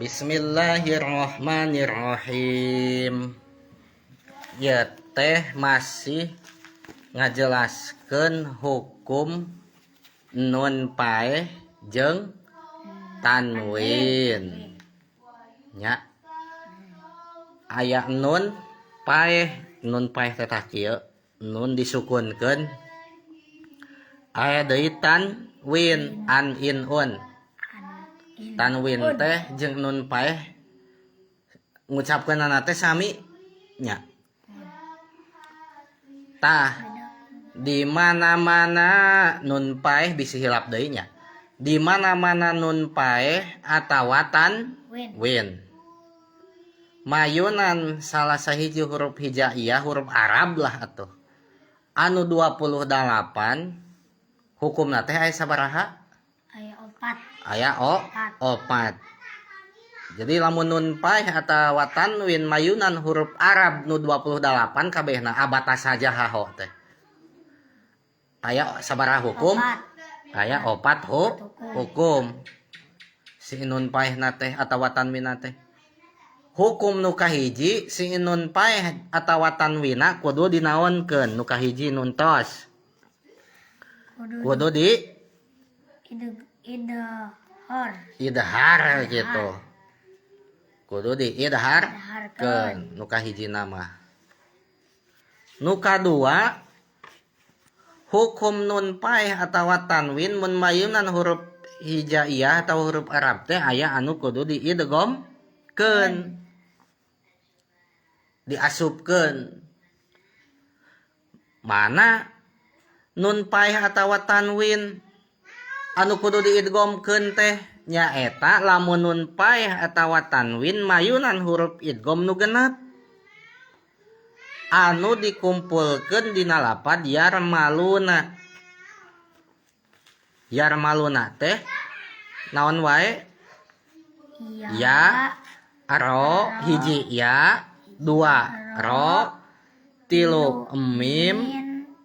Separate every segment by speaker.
Speaker 1: Bismillahirrahmanirrahim. Ya teh masih ngajelaskeun hukum nun paeh jeung tanwin. Nya aya nun paeh teh tah kieu, nun disukunkeun. Aya deui tanwin, an in un. Tanwin teh jeung nun paeh ngucapkeunana teh sami nya. Tah di mana-mana nun paeh bisi hilap deui nya. Di mana-mana nun paeh atawa tanwin mayunan salah sahiji huruf hijaiyah, huruf Arab lah atuh. Anu 28 hukumna teh aya sabaraha? Aya opat. Jadi lamun nun paeh atawa tanwin mayunan huruf Arab nu 28 kabehna abatas saja haho teh. Aya sabaraha hukum? Aya opat hukum. Si nun paehna teh atawa tanwinna teh. Hukum nu kahiji si nun paeh atawa tanwinna kudu dinaonkeun. Nu kahiji nun tos. Kudu di idhar gitu. Kudu di idharkeun nu kahiji nama. Nu kadua hukum nun paeh atawa tanwin mun mayunan huruf hijaiyah atau huruf Arab teh aya anu kudu diidghamkeun. Diasupkeun. Mana nun paeh atawa tanwin anu kudu diidghamkeun teh nyaeta lamun nun paeh atawa tanwin mayunan huruf idgham nu genep anu dikumpulkeun dina lapad yarmaluna. Yarmaluna teh naon wae? Ya, ro, hiji ya, dua ro, tilu mim,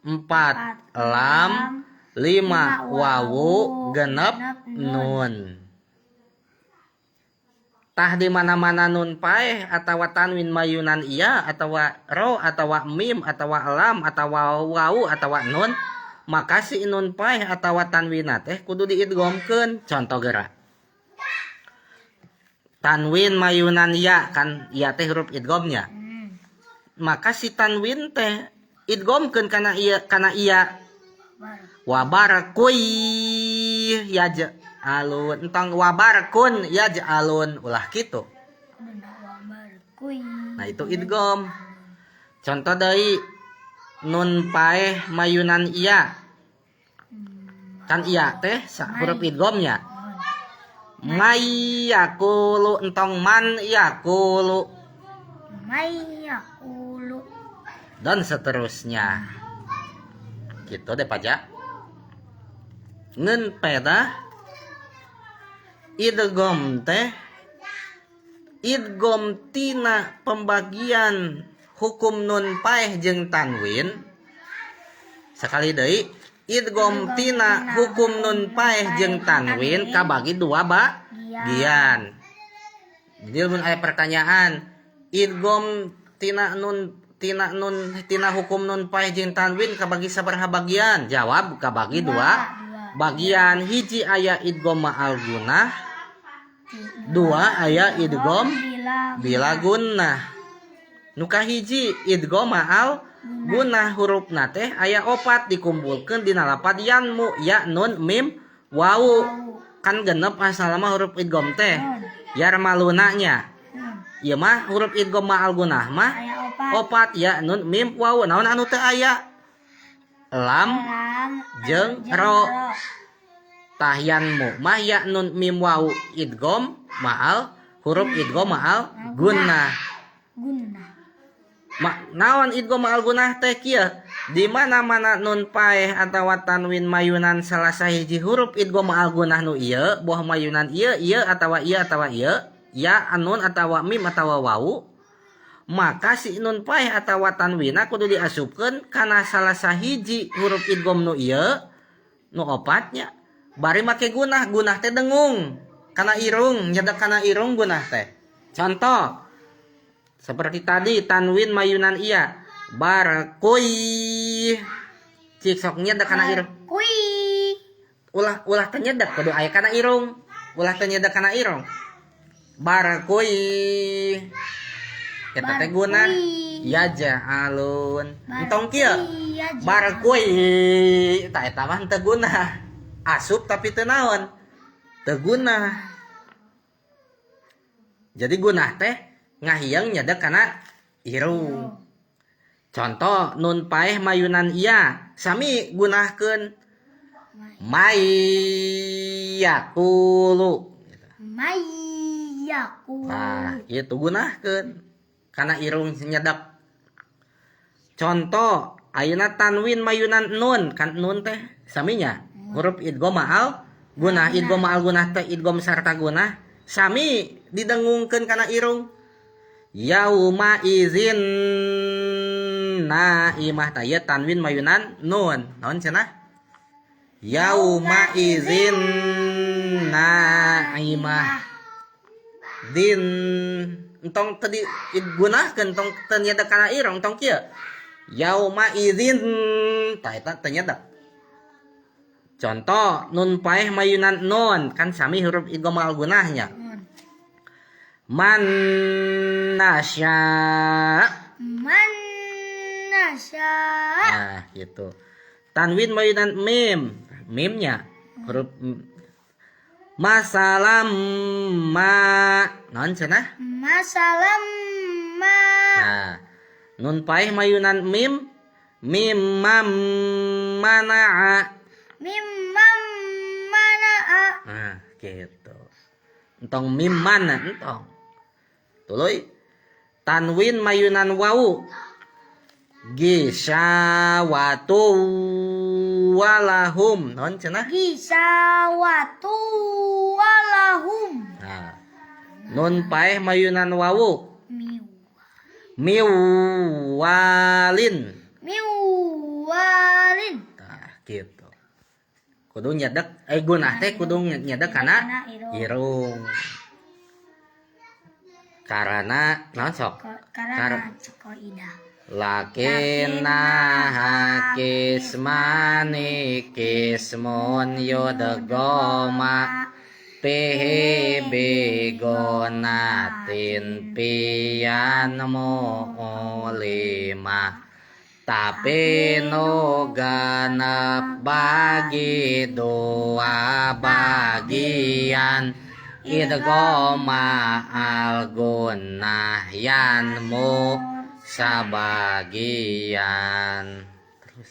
Speaker 1: empat lam, lima wawu, genep nun. Tah di mana-mana nun paeh atawa tanwin mayunan iya atawa ro atawa mim atawa lam atawa wawu atawa nun, maka si nun paeh atawa tanwinna teh kudu diidghamkeun. Contoh geura. Tanwin mayunan ya kan iya teh huruf idghamnya. Maka si tanwin teh idghamkeun kana iya wabarkuy yaj'alun entang wabarkun yaj'alun ulah kitu. Nah itu idgham. Contoh deui nun paeh mayunan iya. Kan iya teh huruf idghamnya. May yaqulu entong man yaqulu. Dan seterusnya. Gitu deh pajak. Ngen peda idgham teh idgham tina pembagian hukum nun paeh jeung tanwin. Sakali deui idgham tina hukum nun paeh jeung tanwin kabagi dua bagian. Jadi mun aya pertanyaan idgham tina hukum nun paeh jeung tanwin kabagi sabaraha bagian? Jawab kabagi dua bagian. Hiji aya idgham ma'al gunah, dua aya idgham bila gunnah. Nu kahiji idgham ma'al gunah hurufna teh aya opat dikumpulkeun dina lapad yanmu ya nun mim wawu. Kan genep asalna huruf idgham teh yarmaluna nya. Ieu mah huruf idgham ma'al gunah mah opat ya nun mim wawu. Naon anu teu aya? Lam jeung ro. Tahyanmu mah ya nun mim wawu idgham ma'al huruf idgham ma'al gunnah. Naon idgham ma'al gunnah teh kieu? Di mana-mana nun paeh atawa tanwin mayunan salah sahiji huruf idgham ma'al gunnah nu ieu, boh mayunan ieu atawa ieu, ya anun atawa mim atawa wawu, maka si nun paeh atawa tanwinna kudu diasupkeun kana salah sahiji huruf idgham nu ieu nu opatnya. Bari make gunah teh dengung kana irung, nyedak kana irung gunah teh. Contoh seperti tadi tanwin mayunan iya barkui. Cik sok nyedak kana irung.
Speaker 2: Kui.
Speaker 1: Ulah teh nyedak kudu aya kana irung. Ulah teh nyedak kana irung. Barkui. Eta teh guna yaja alun. Entong kieu. Barkui. Eta mah teu guna. Asup tapi teu naon. Teu guna. Jadi gunah teh ngahiang nyedak kana irung. Contoh nun paeh mayunan iya sami gunahkeun mayakulu.
Speaker 2: Mayakulu.
Speaker 1: Nah, itu gunahkeun kana irung nyedak. Contoh ayeuna tanwin mayunan nun, kan nun teh saminya huruf idgham ma'al gunah. Idgham ma'al gunah teh idgham sarta gunah sami didengungkeun kana irung. Yauma izin naimah taya tanwin mayunan nun. Naon cenah? Yauma izin naimah. Din entong tadi digunakeun tong teu nyedak kana irung tong kieu. Yauma izin tah eta teu nyedak. Contoh nun paeh mayunan nun kan sami huruf idgham ma'al gunahnya. Man nasya. Nah gitu. Tanwin mayunan mim. Mimnya huruf masalam ma. Naon cenah?
Speaker 2: Masalam ma.
Speaker 1: Nah, nun paeh mayunan mim. Mim mam mana'a.
Speaker 2: Mim mam mana'a.
Speaker 1: Nah gitu. Entong mim mana entong. Tuluy tanwin mayunan wau gisawatu walahum. Naon cenah?
Speaker 2: Gisawatu walahum.
Speaker 1: Nah, nun paeh mayunan wau miwalin.
Speaker 2: Miwalin.
Speaker 1: Nah gitu. Kudu nyedak gunah teh kudu nyedak kana irung. Karena naon sok?
Speaker 2: Karena cokoida.
Speaker 1: Lakina hakismani kismun yudgoma pihi bigonatin piyan mu'lima. Tapi nu ganep bagi dua bagian idghama al gunnah yan mu sabagian. Terus